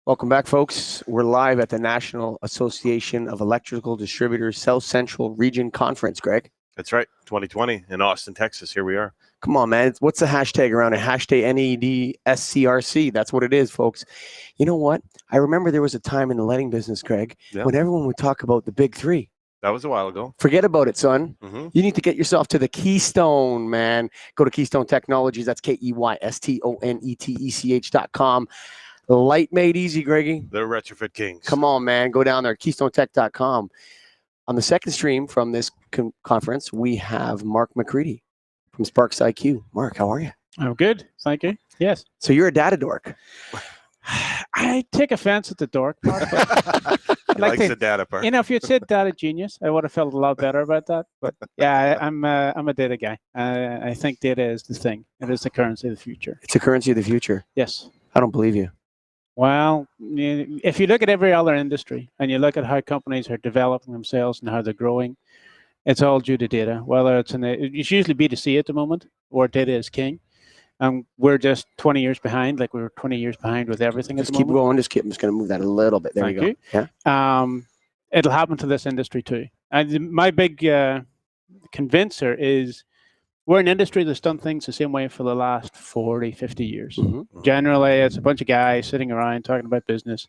Welcome back, folks. We're live at the National Association of Electrical Distributors South Central Region Conference, Greg. That's right, 2020 in Austin, Texas. Here we are. Come on, man. What's the hashtag around it? Hashtag NAED SCRC. That's what it is, folks. You know what? I remember there was a time in the lighting business, Greg, when everyone would talk about the big three. That was a while ago. Forget about it, son. Mm-hmm. You need to get yourself to the Keystone, man. Go to Keystone Technologies. That's KEYSTONETECH.com. Light made easy, Greggy. They're retrofit kings. Come on, man. Go down there, KeystoneTech.com. On the second stream from this conference, we have Mark McGready from Sparks IQ. Mark, how are you? I'm good. Thank you. Yes. So you're a data dork. I take offense at the dork part. He likes the data part. You know, if you'd said data genius, I would have felt a lot better about that. But yeah, I'm a data guy. I think data is the thing. It is the currency of the future. It's a currency of the future. Yes. I don't believe you. Well, if you look at every other industry and you look at how companies are developing themselves and how they're growing, it's all due to data. Whether it's it's usually B2C at the moment, where data is king. We're just 20 years behind, like we were 20 years behind with everything. Just keep going. I'm just going to move that a little bit. There Thank you go. Yeah. It'll happen to this industry too. And my big convincer is we're an industry that's done things the same way for the last 40, 50 years. Mm-hmm. Generally, it's a bunch of guys sitting around talking about business,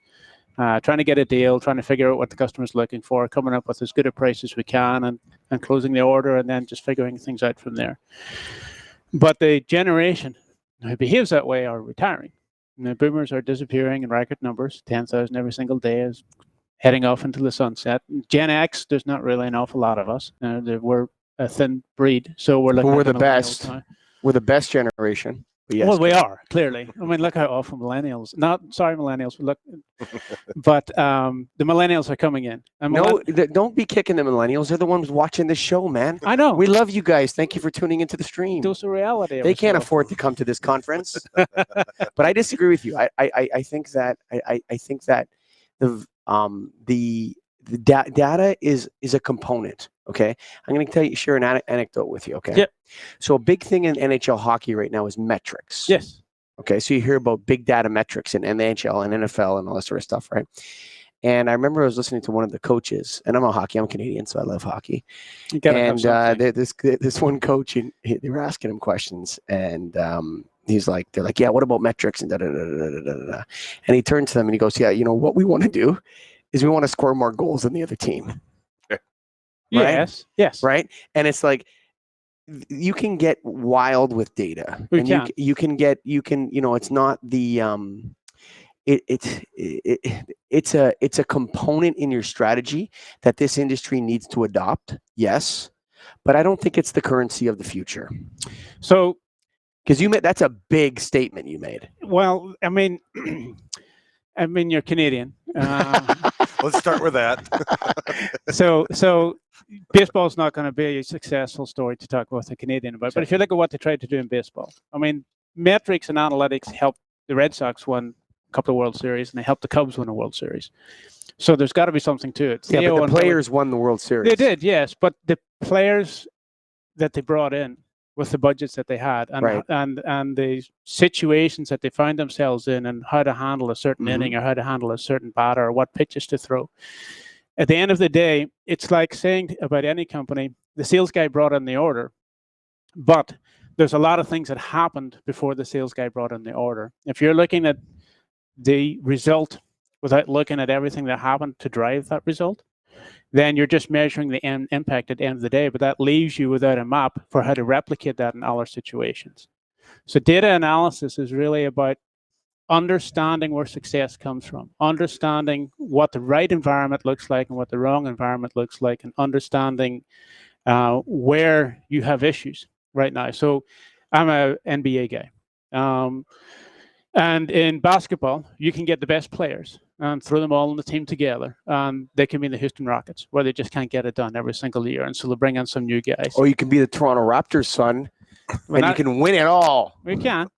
trying to get a deal, trying to figure out what the customer's looking for, coming up with as good a price as we can and closing the order and then just figuring things out from there. But the generation who behaves that way are retiring. And the boomers are disappearing in record numbers, 10,000 every single day is heading off into the sunset. Gen X, there's not really an awful lot of us. We're a thin breed, so we're looking. We're the best. We're the best generation. Yes, well, we are clearly. I mean, look how awful millennials. Millennials. Look, but the millennials are coming in. No, don't be kicking the millennials. They're the ones watching the show, man. I know. We love you guys. Thank you for tuning into the stream. Dose of reality. They can't afford to come to this conference, but I disagree with you. I think that the data is a component. Okay, I'm going to share an anecdote with you. Okay. Yeah. So a big thing in NHL hockey right now is metrics. Yes. Okay, so you hear about big data metrics in NHL and NFL and all that sort of stuff, right? And I remember I was listening to one of the coaches, and I'm Canadian, so I love hockey. And this one coach, they were asking him questions, and they're like, yeah, what about metrics and da da da da da da. And he turned to them and he goes, yeah, you know what we want to do is we want to score more goals than the other team. Right? Yes. Right. And it's like you can get wild with data. It's not the it's a component in your strategy that this industry needs to adopt. Yes. But I don't think it's the currency of the future. So because that's a big statement you made. Well, I mean you're Canadian. Let's start with that. So baseball's not going to be a successful story to talk about the Canadian about. But if you look at what they tried to do in baseball, I mean, metrics and analytics helped the Red Sox win a couple of World Series, and they helped the Cubs win a World Series. So there's got to be something to it. Yeah, but the players won the World Series. They did, yes. But the players that they brought in with the budgets that they had and the situations that they found themselves in and how to handle a certain inning or how to handle a certain batter or what pitches to throw. At the end of the day, it's like saying about any company, the sales guy brought in the order, but there's a lot of things that happened before the sales guy brought in the order. If you're looking at the result without looking at everything that happened to drive that result, then you're just measuring the end impact at the end of the day, but that leaves you without a map for how to replicate that in other situations. So data analysis is really about understanding where success comes from, understanding what the right environment looks like and what the wrong environment looks like, and understanding where you have issues right now. So I'm an NBA guy. And in basketball, you can get the best players and throw them all on the team together. And they can be the Houston Rockets, where they just can't get it done every single year. And so they'll bring in some new guys. Or you can be the Toronto Raptors, son, and you can win it all. We can.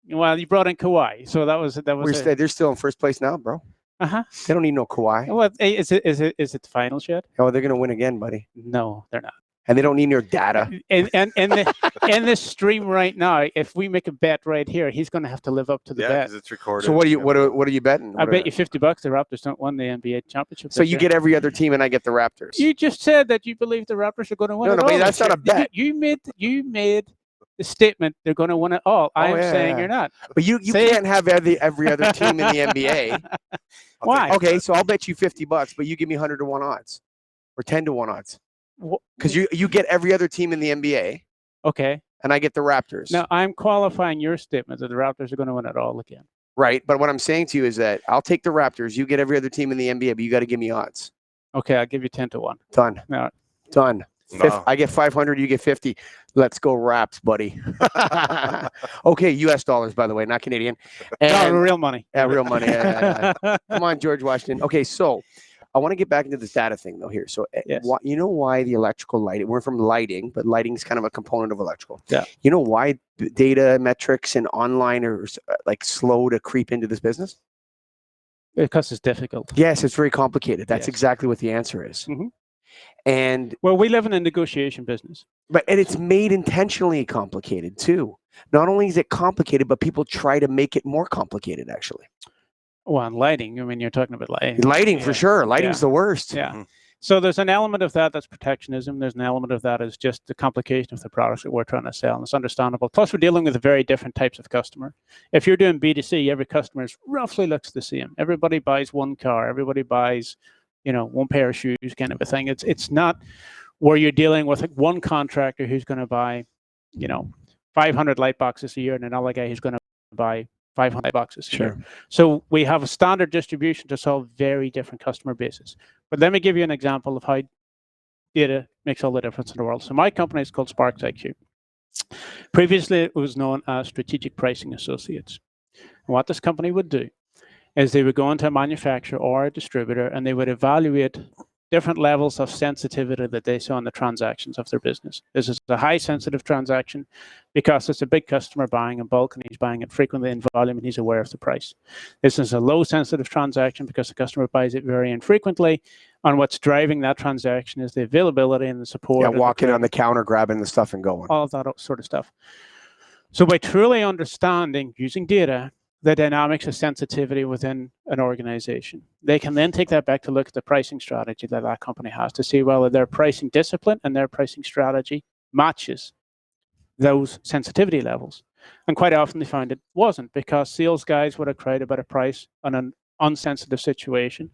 Well, you brought in Kawhi, so that was. They're still in first place now, bro. They don't need no Kawhi. Well, is it the finals yet? Oh, they're gonna win again, buddy. No, they're not. And they don't need your data. And in this stream right now, if we make a bet right here, he's going to have to live up to the bet. Yeah, because it's recorded. So what are you betting? I bet you $50 the Raptors don't win the NBA championship. So you get every other team, and I get the Raptors. You just said that you believe the Raptors are going to win. No, but that's not a bet. You made the statement they're going to win it all. I am saying you're not. But you can't have every other team in the NBA. Why? Okay, so I'll bet you $50, but you give me 100 to 1 odds, or 10 to 1 odds. Because you get every other team in the NBA. Okay. And I get the Raptors. Now, I'm qualifying your statement that the Raptors are going to win it all again. Right. But what I'm saying to you is that I'll take the Raptors. You get every other team in the NBA, but you got to give me odds. Okay, I'll give you 10 to 1. Done. No. Done. No. I get 500, you get 50. Let's go Raps, buddy. Okay, US dollars, by the way, not Canadian. And, no, real money. Yeah, real money. Yeah. Come on, George Washington. Okay, so I want to get back into this data thing, though, here. So yes. You know why the electrical lighting, we're from lighting, but lighting is kind of a component of electrical. Yeah. You know why data metrics and online are like slow to creep into this business? Because it's difficult. Yes, it's very complicated. That's exactly what the answer is. Mm-hmm. And well, we live in a negotiation business. And it's made intentionally complicated too. Not only is it complicated, but people try to make it more complicated, actually. Well, and lighting. I mean, you're talking about lighting. Lighting, for sure. Lighting's the worst. Yeah. Mm-hmm. So there's an element of that's protectionism. There's an element of that is just the complication of the products that we're trying to sell. And it's understandable. Plus, we're dealing with very different types of customer. If you're doing B2C, every customer roughly looks the same. Everybody buys one car. Everybody buys, one pair of shoes, kind of a thing. It's not where you're dealing with one contractor who's going to buy, 500 light boxes a year, and another guy who's going to buy 500 light boxes a year. So we have a standard distribution to solve very different customer bases. But let me give you an example of how data makes all the difference in the world. So my company is called Sparks IQ. Previously, it was known as Strategic Pricing Associates. And what this company would do is they would go into a manufacturer or a distributor, and they would evaluate different levels of sensitivity that they saw in the transactions of their business. This is a high sensitive transaction because it's a big customer buying in bulk, and he's buying it frequently in volume, and he's aware of the price. This is a low sensitive transaction because the customer buys it very infrequently, and what's driving that transaction is the availability and the support. Yeah, walking on the counter, grabbing the stuff and going. All of that sort of stuff. So by truly understanding, using data, the dynamics of sensitivity within an organization, they can then take that back to look at the pricing strategy that company has to see whether their pricing discipline and their pricing strategy matches those sensitivity levels. And quite often they find it wasn't, because sales guys would have cried about a price on an unsensitive situation,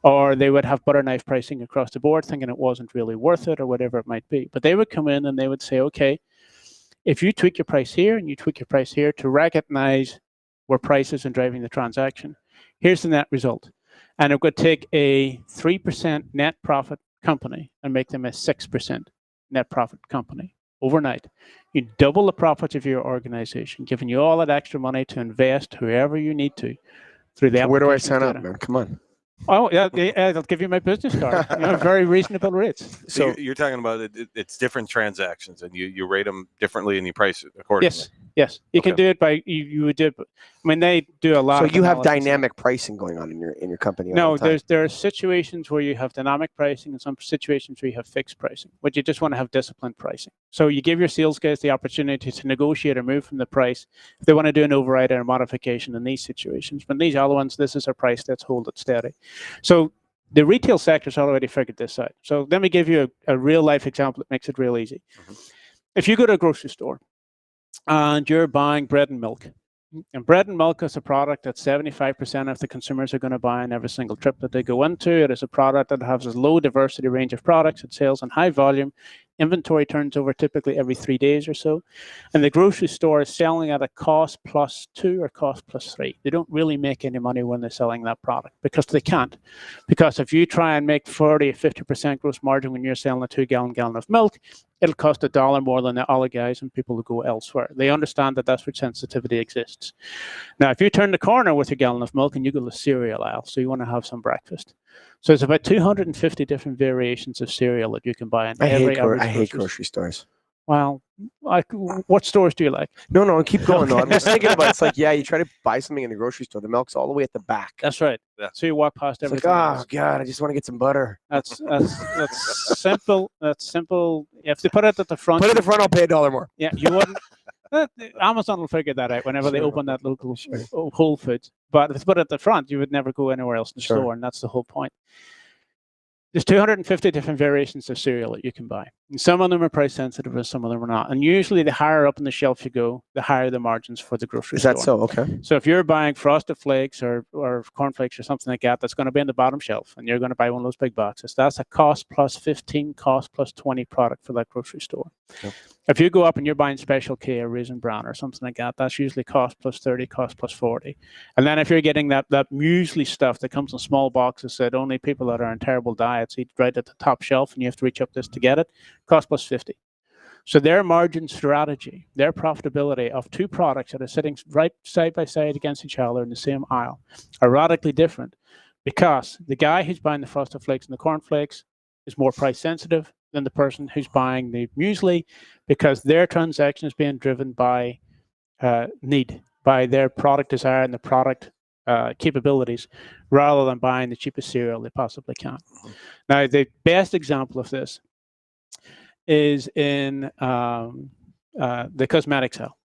or they would have butter knife pricing across the board thinking it wasn't really worth it or whatever it might be. But they would come in and they would say, okay, if you tweak your price here and you tweak your price here to recognize where price is and driving the transaction, here's the net result. And it would take a 3% net profit company and make them a 6% net profit company overnight. You double the profits of your organization, giving you all that extra money to invest whoever you need to through the application. Where do I sign up, man? Come on. Oh, yeah, I'll give you my business card. Very reasonable rates. So you're talking about it's different transactions, and you rate them differently and you price it accordingly. Yes. You can do it by you would do it. I mean, they do a lot. So you have dynamic pricing going on in your company. No, there are situations where you have dynamic pricing and some situations where you have fixed pricing, but you just want to have disciplined pricing. So you give your sales guys the opportunity to negotiate or move from the price if they want to do an override or a modification in these situations. But these other ones, this is our price. Let's hold it steady. So the retail sector's already figured this out. So let me give you a real life example that makes it real easy. Mm-hmm. If you go to a grocery store and you're buying bread and milk, and bread and milk is a product that 75% of the consumers are going to buy on every single trip that they go into. It is a product that has a low diversity range of products. It sells in high volume. Inventory turns over typically every 3 days or so. And the grocery store is selling at a cost +2 or cost +3. They don't really make any money when they're selling that product because they can't. Because if you try and make 40 or 50% gross margin when you're selling a 2-gallon of milk, it'll cost $1 more than the other guys and people who go elsewhere. They understand that that's where sensitivity exists. Now, if you turn the corner with your gallon of milk and you go to the cereal aisle, so you want to have some breakfast. So it's about 250 different variations of cereal that you can buy in every average. I hate grocery stores. Well, like, what stores do you like? No, keep going though. I'm just thinking about it. It's like, yeah, you try to buy something in the grocery store. The milk's all the way at the back. That's right. Yeah. So you walk past It's everything. like, oh God, I just want to get some butter. That's simple. That's simple. If they put it at the front, Put it at the front, I'll pay $1 more. Yeah, you wouldn't. Amazon will figure that out whenever they open that local Whole Foods. But if they put it at the front, you would never go anywhere else in the store, and that's the whole point. There's 250 different variations of cereal that you can buy. And some of them are price sensitive and some of them are not. And usually the higher up on the shelf you go, the higher the margins for the grocery store. Is that so? Okay. So if you're buying Frosted Flakes or Corn Flakes or something like that, that's going to be on the bottom shelf and you're going to buy one of those big boxes. That's a cost plus 15, cost plus 20 product for that grocery store. Yep. If you go up and you're buying Special K or Raisin Bran or something like that, that's usually cost plus 30, cost plus 40. And then if you're getting that muesli stuff that comes in small boxes that only people that are on terrible diets eat right at the top shelf and you have to reach up this to get it, cost plus 50. So their margin strategy, their profitability of two products that are sitting right side by side against each other in the same aisle are radically different because the guy who's buying the Frosted Flakes and the Corn Flakes is more price sensitive than the person who's buying the muesli because their transaction is being driven by need, by their product desire and the product capabilities rather than buying the cheapest cereal they possibly can. Now, the best example of this is in the cosmetics aisle,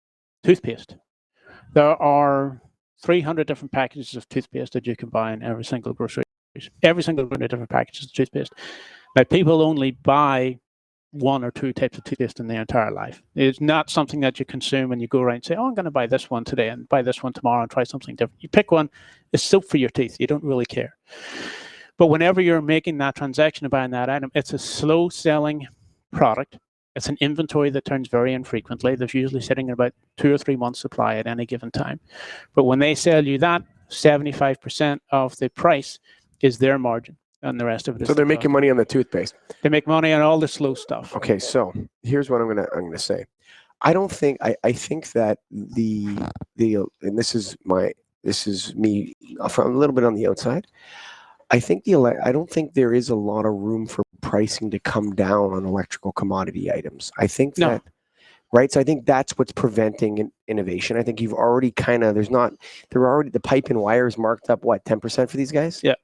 toothpaste. There are 300 different packages of toothpaste that you can buy in every single grocery. Every single 100 different packages of toothpaste. Now, people only buy one or two types of toothpaste in their entire life. It's not something that you consume and you go around and say, oh, I'm going to buy this one today and buy this one tomorrow and try something different. You pick one, it's soap for your teeth. You don't really care. But whenever you're making that transaction of buying that item, it's a slow selling product. It's an inventory that turns very infrequently. There's usually sitting at about 2 or 3 months supply at any given time. But when they sell you that, 75% of the price is their margin. And the rest of it is. So they're making money on the toothpaste. They make money on all the slow stuff. Okay, so here's what I'm gonna say. I don't think I think that the and this is me from a little bit on the outside. I don't think there is a lot of room for pricing to come down on electrical commodity items. I think that. Right. So I think that's what's preventing innovation. I think you've already the pipe and wire is marked up, what, 10% for these guys? Yeah.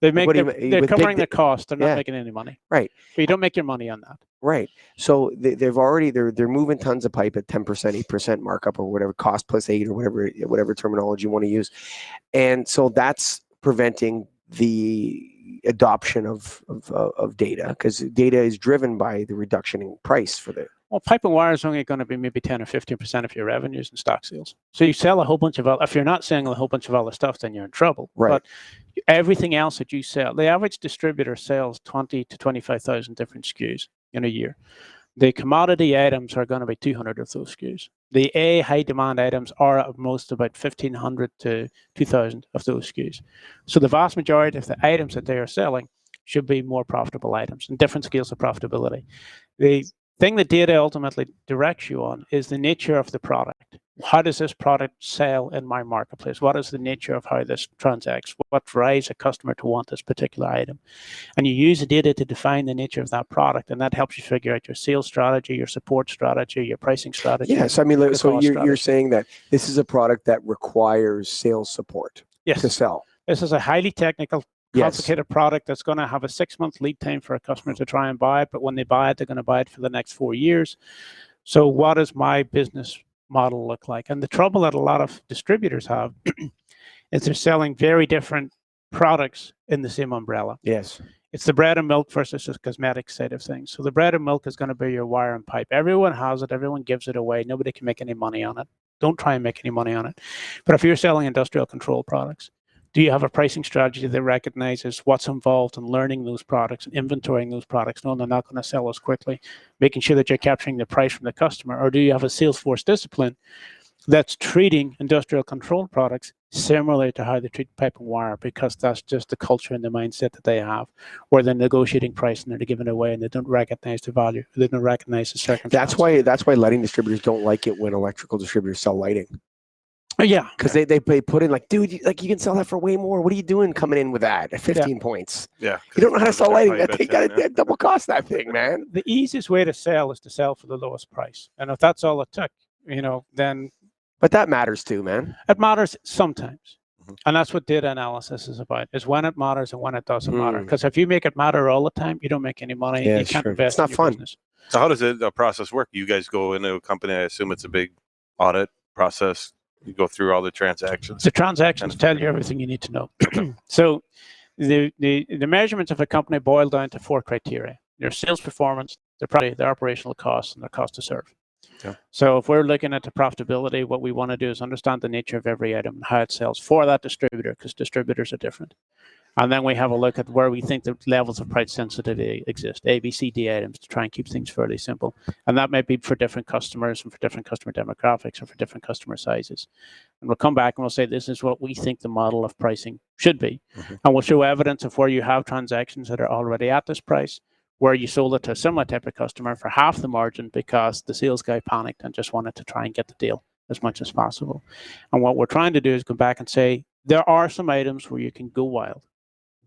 They're covering the cost. They're not making any money. Right. But you don't make your money on that. Right. So they're moving tons of pipe at 10%, 8% markup or whatever, cost plus 8 or whatever terminology you want to use. And so that's preventing the adoption of data because data is driven by the reduction in price for the. Well, pipe and wire is only going to be maybe 10 or 15% of your revenues in stock sales. So you sell a whole bunch of if you're not selling a whole bunch of other stuff, then you're in trouble. Right. But everything else that you sell, the average distributor sells 20 to 25,000 different SKUs in a year. The commodity items are going to be 200 of those SKUs. The high demand items are at most about 1,500 to 2,000 of those SKUs. So the vast majority of the items that they are selling should be more profitable items and different scales of profitability. The thing that data ultimately directs you on is the nature of the product. How does this product sell in my marketplace? What is the nature of how this transacts? What drives a customer to want this particular item? And you use the data to define the nature of that product, and that helps you figure out your sales strategy, your support strategy, your pricing strategy. Yes, I mean, so you're saying that this is a product that requires sales support to sell. This is a highly technical, complicated product that's going to have a 6-month lead time for a customer to try and buy it, but when they buy it, they're going to buy it for the next 4 years. So what does my business model look like? And the trouble that a lot of distributors have is they're selling very different products in the same umbrella. Yes. It's the bread and milk versus the cosmetic side of things. So the bread and milk is going to be your wire and pipe. Everyone has it. Everyone gives it away. Nobody can make any money on it. Don't try and make any money on it. But if you're selling industrial control products, do you have a pricing strategy that recognizes what's involved in learning those products and inventorying those products? No, they're not going to sell as quickly, making sure that you're capturing the price from the customer. Or do you have a sales force discipline that's treating industrial control products similar to how they treat pipe and wire, because that's just the culture and the mindset that they have, where they're negotiating price and they're giving it away and they don't recognize the value. They don't recognize the circumstance. That's why lighting distributors don't like it when electrical distributors sell lighting. Yeah, because they put in like, dude, you can sell that for way more. What are you doing coming in with that at 15 points? Yeah, you don't know how to sell lighting. That thing got to double cost that thing, man. The easiest way to sell is to sell for the lowest price, and if that's all it took, then. But that matters too, man. It matters sometimes, and that's what data analysis is about: is when it matters and when it doesn't matter. Because if you make it matter all the time, you don't make any money. Yeah, you can't It's invest. not in your fun. business. So how does the process work? You guys go into a company. I assume it's a big audit process. You go through all the transactions. The transactions tell you everything you need to know. So the measurements of a company boil down to 4 criteria: their sales performance, their profit, their operational costs, and their cost to serve. Yeah. So if we're looking at the profitability, what we want to do is understand the nature of every item and how it sells for that distributor, because distributors are different. And then we have a look at where we think the levels of price sensitivity exist, A, B, C, D items, to try and keep things fairly simple. And that might be for different customers and for different customer demographics or for different customer sizes. And we'll come back and we'll say, this is what we think the model of pricing should be. And we'll show evidence of where you have transactions that are already at this price, where you sold it to a similar type of customer for half the margin because the sales guy panicked and just wanted to try and get the deal as much as possible. And what we're trying to do is go back and say, there are some items where you can go wild.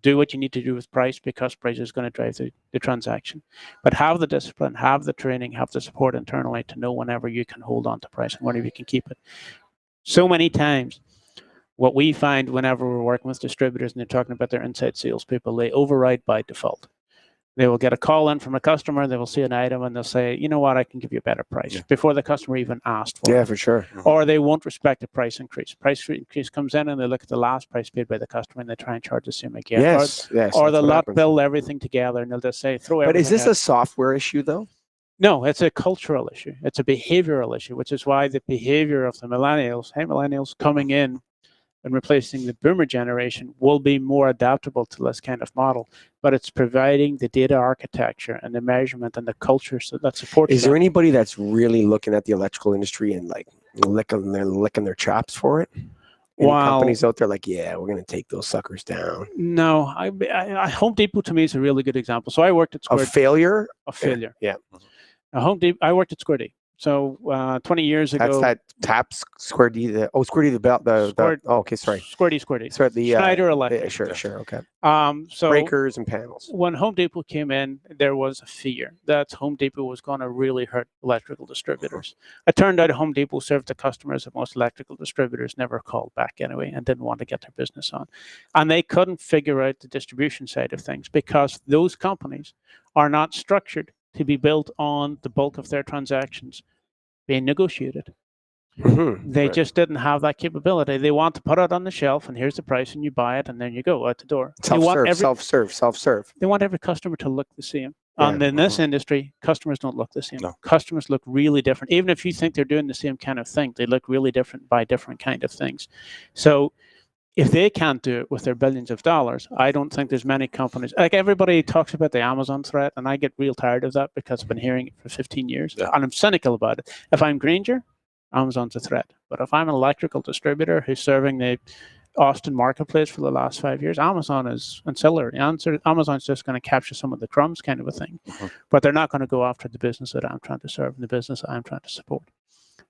Do what you need to do with price, because price is going to drive the transaction. But have the discipline, have the training, have the support internally to know whenever you can hold on to price and whenever you can keep it. So many times, what we find whenever we're working with distributors and they're talking about their inside salespeople, they override by default. They will get a call in from a customer, they will see an item and they'll say, you know what, I can give you a better price, before the customer even asked for it. Yeah, for sure. Or they won't respect the price increase. Price increase comes in and they look at the last price paid by the customer and they try and charge the same again. Yes. Or they'll not bill everything together and they'll just say, throw everything. But is this out. a software issue though? No, it's a cultural issue. It's a behavioral issue, which is why the behavior of the millennials coming in and replacing the boomer generation will be more adaptable to this kind of model. But it's providing the data architecture and the measurement and the culture that supports. Is there anybody that's really looking at the electrical industry and like licking their chops for it? Any companies out there like, yeah, we're going to take those suckers down? No, Home Depot to me is a really good example. So I worked at Square. Of failure? Of failure. Yeah. Home Depot. I worked at Square D. So 20 years ago. That's that TAPS Square D. Square D, the belt. Okay, sorry. Square D. Sorry, the Schneider Electric. Sure, okay. So breakers and panels. When Home Depot came in, there was a fear that Home Depot was going to really hurt electrical distributors. It turned out Home Depot served the customers that most electrical distributors never called back anyway and didn't want to get their business on. And they couldn't figure out the distribution side of things because those companies are not structured to be built on the bulk of their transactions being negotiated. They just didn't have that capability. They want to put it on the shelf and here's the price and you buy it and then you go out the door. Self-serve. They want every customer to look the same. And in this industry, customers don't look the same. No. Customers look really different. Even if you think they're doing the same kind of thing, they look really different by different kind of things. So if they can't do it with their billions of dollars, I don't think there's many companies. Like everybody talks about the Amazon threat, and I get real tired of that because I've been hearing it for 15 years, and I'm cynical about it. If I'm Grainger, Amazon's a threat. But if I'm an electrical distributor who's serving the Austin marketplace for the last 5 years, Amazon is ancillary. Amazon's just going to capture some of the crumbs kind of a thing. But they're not going to go after the business that I'm trying to serve and the business that I'm trying to support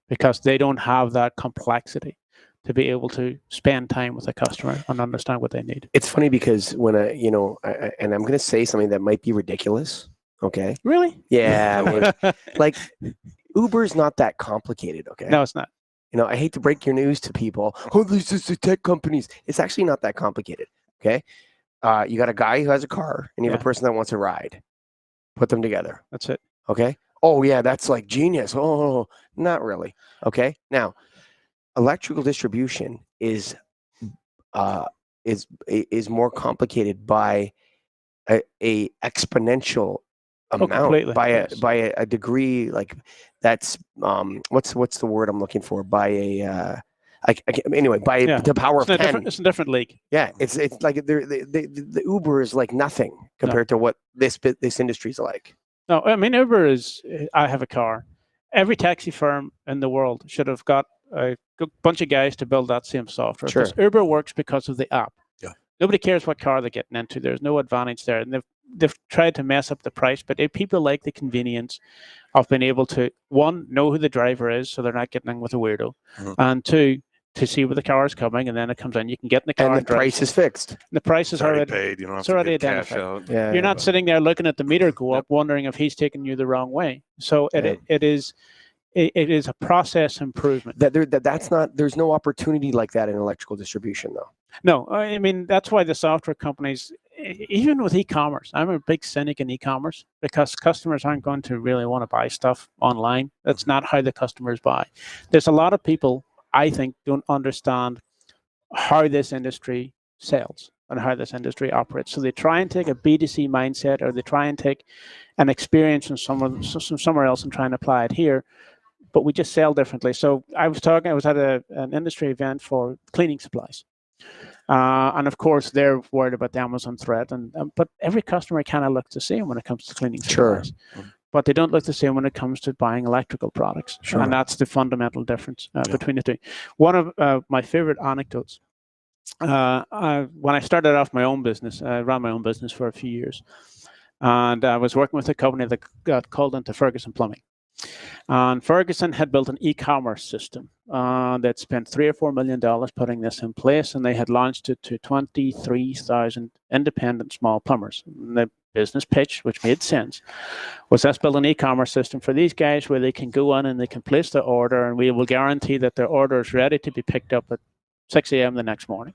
because they don't have that complexity to be able to spend time with a customer and understand what they need. It's funny because when and I'm going to say something that might be ridiculous. Okay. Really? Yeah. Like Uber's not that complicated. Okay. No, it's not. I hate to break your news to people. Oh, these are the tech companies. It's actually not that complicated. Okay. You got a guy who has a car and you have a person that wants a ride. Put them together. That's it. Okay. Oh yeah. That's like genius. Oh, not really. Okay. Now, electrical distribution is more complicated by a expennianal amount, by a degree, like that's what's the word I'm looking for, by a by the power of 10. It's a different league. Yeah, it's like the Uber is like nothing compared to what this industry's like. No, I mean Uber is. I have a car. Every taxi firm in the world should have got a bunch of guys to build that same software. Sure. Because Uber works because of the app. Yeah. Nobody cares what car they're getting into. There's no advantage there. And they've tried to mess up the price, but people like the convenience of being able to, one, know who the driver is so they're not getting in with a weirdo. And two, to see where the car is coming, and then it comes in. You can get in the car. And the price is fixed. The price is already paid. You don't have it's to already get cash identified. out. Yeah, You're not sitting there looking at the meter go up, wondering if he's taking you the wrong way. So it is a process improvement. There's no opportunity like that in electrical distribution, though. No, I mean, that's why the software companies, even with e-commerce, I'm a big cynic in e-commerce because customers aren't going to really want to buy stuff online. That's not how the customers buy. There's a lot of people, I think, don't understand how this industry sells and how this industry operates. So they try and take a B2C mindset, or they try and take an experience from somewhere else and try and apply it here. But we just sell differently. So I was at an industry event for cleaning supplies. And of course, they're worried about the Amazon threat. But every customer kind of looks the same when it comes to cleaning supplies. Sure. But they don't look the same when it comes to buying electrical products. Sure. And that's the fundamental difference between the two. One of my favorite anecdotes, when I started off my own business, I ran my own business for a few years. And I was working with a company that got called into Ferguson Plumbing. And Ferguson had built an e-commerce system that spent $3 or $4 million putting this in place, and they had launched it to 23,000 independent small plumbers. And the business pitch, which made sense, was let's build an e-commerce system for these guys where they can go on and they can place their order, and we will guarantee that their order is ready to be picked up at 6 a.m. the next morning.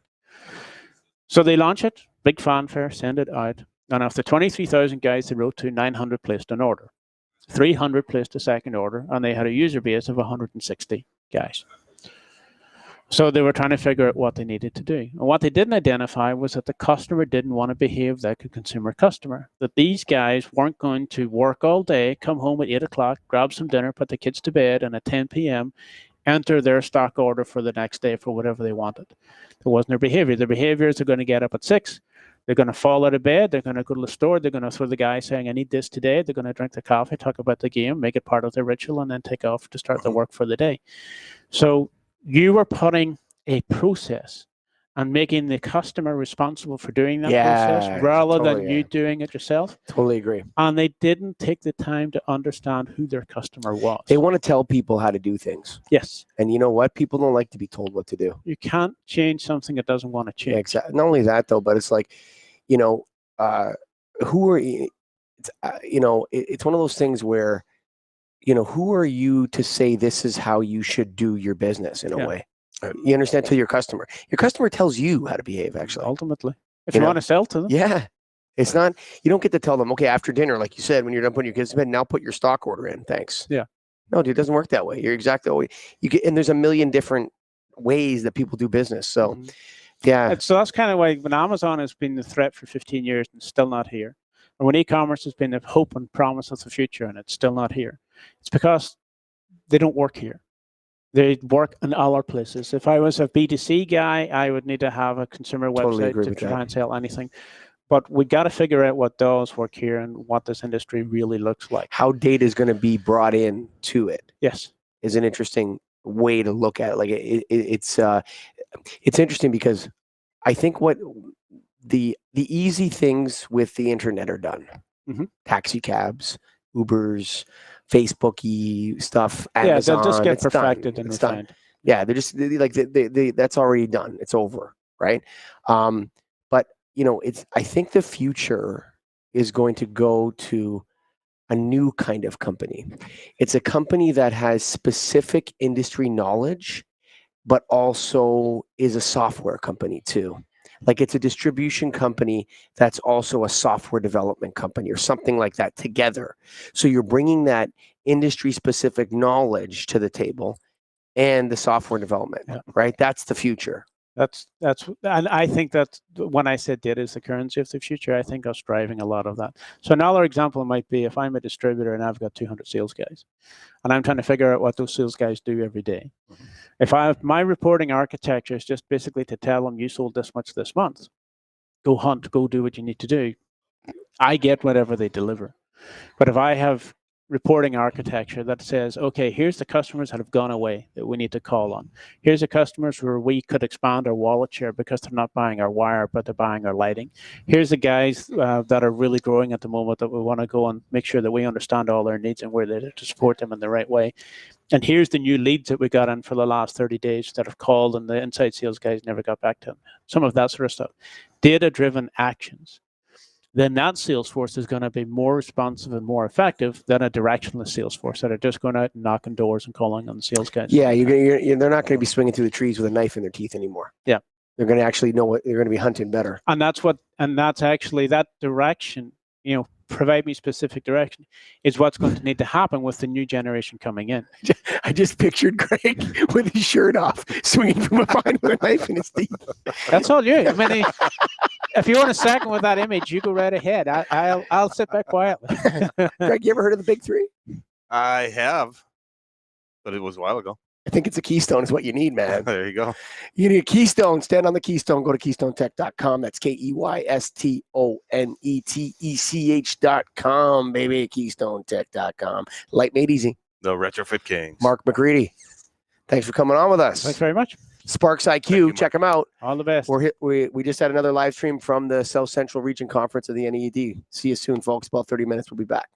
So they launch it, big fanfare, send it out, and after 23,000 guys they wrote to, 900 placed an order. 300 placed a second order, and they had a user base of 160 guys. So they were trying to figure out what they needed to do. And what they didn't identify was that the customer didn't want to behave like a consumer customer, that these guys weren't going to work all day, come home at 8 o'clock, grab some dinner, put the kids to bed, and at 10 p.m., enter their stock order for the next day for whatever they wanted. That wasn't their behavior. Their behavior is they're going to get up at 6. They're going to fall out of bed. They're going to go to the store. They're going to throw the guy saying, I need this today. They're going to drink the coffee, talk about the game, make it part of their ritual, and then take off to start the work for the day. So you were putting a process and making the customer responsible for doing that process rather than you doing it yourself. Totally agree. And they didn't take the time to understand who their customer was. They want to tell people how to do things. Yes. And you know what? People don't like to be told what to do. You can't change something that doesn't want to change. Yeah, exactly. Not only that, though, but it's like, who are you? It's one of those things where, who are you to say this is how you should do your business in a way? You understand? To your customer. Your customer tells you how to behave, actually. Ultimately. If you want to sell to them. Yeah. It's not, you don't get to tell them, okay, after dinner, like you said, when you're done putting your kids to bed, now put your stock order in. Thanks. Yeah. No, dude, it doesn't work that way. You're exactly the way you get, and there's a million different ways that people do business. So, yeah. So that's kind of why when Amazon has been the threat for 15 years and still not here, or when e-commerce has been the hope and promise of the future and it's still not here, it's because they don't work here. They work in other places. If I was a B2C guy, I would need to have a consumer website to try and sell anything. But we got to figure out what does work here and what this industry really looks like. How data is going to be brought in to it. Yes, is an interesting way to look at it. Like it's interesting because I think what the easy things with the internet are done. Taxi cabs, Ubers, Facebook-y stuff, Amazon. They'll just get perfected and refined. Yeah, they're just that's already done. It's over, right? But I think the future is going to go to a new kind of company. It's a company that has specific industry knowledge, but also is a software company too. Like it's a distribution company that's also a software development company or something like that together. So you're bringing that industry specific knowledge to the table and the software development, right? That's the future. And I think that when I said data is the currency of the future, I think us driving a lot of that. So another example might be if I'm a distributor and I've got 200 sales guys and I'm trying to figure out what those sales guys do every day. If I have my reporting architecture is just basically to tell them you sold this much this month, go hunt, go do what you need to do. I get whatever they deliver. But if I have reporting architecture that says, okay, here's the customers that have gone away that we need to call on. Here's the customers where we could expand our wallet share because they're not buying our wire, but they're buying our lighting. Here's the guys that are really growing at the moment that we want to go and make sure that we understand all their needs and we're there to support them in the right way. And here's the new leads that we got in for the last 30 days that have called, and the inside sales guys never got back to them. Some of that sort of stuff. Data-driven actions. Then that sales force is going to be more responsive and more effective than a directionless sales force that are just going out and knocking doors and calling on the sales guys. Yeah, they're not going to be swinging through the trees with a knife in their teeth anymore. Yeah. They're going to actually know what they're going to be hunting better. And that's actually that direction, provide me specific direction, is what's going to need to happen with the new generation coming in. I just pictured Greg with his shirt off, swinging from behind with a knife in his teeth. That's all you. I mean, if you want a second with that image, you go right ahead. I'll sit back quietly. Greg, you ever heard of the Big Three? I have, but it was a while ago. I think it's a keystone is what you need, man. There you go. You need a keystone. Stand on the keystone. Go to keystonetech.com. That's KEYSTONETECH.com, baby. KeystoneTech.com. Light made easy. The Retrofit Kings. Mark McGready. Thanks for coming on with us. Thanks very much. Sparks IQ. Check them out. All the best. We just had another live stream from the South Central Region Conference of the NAED. See you soon, folks. About 30 minutes. We'll be back.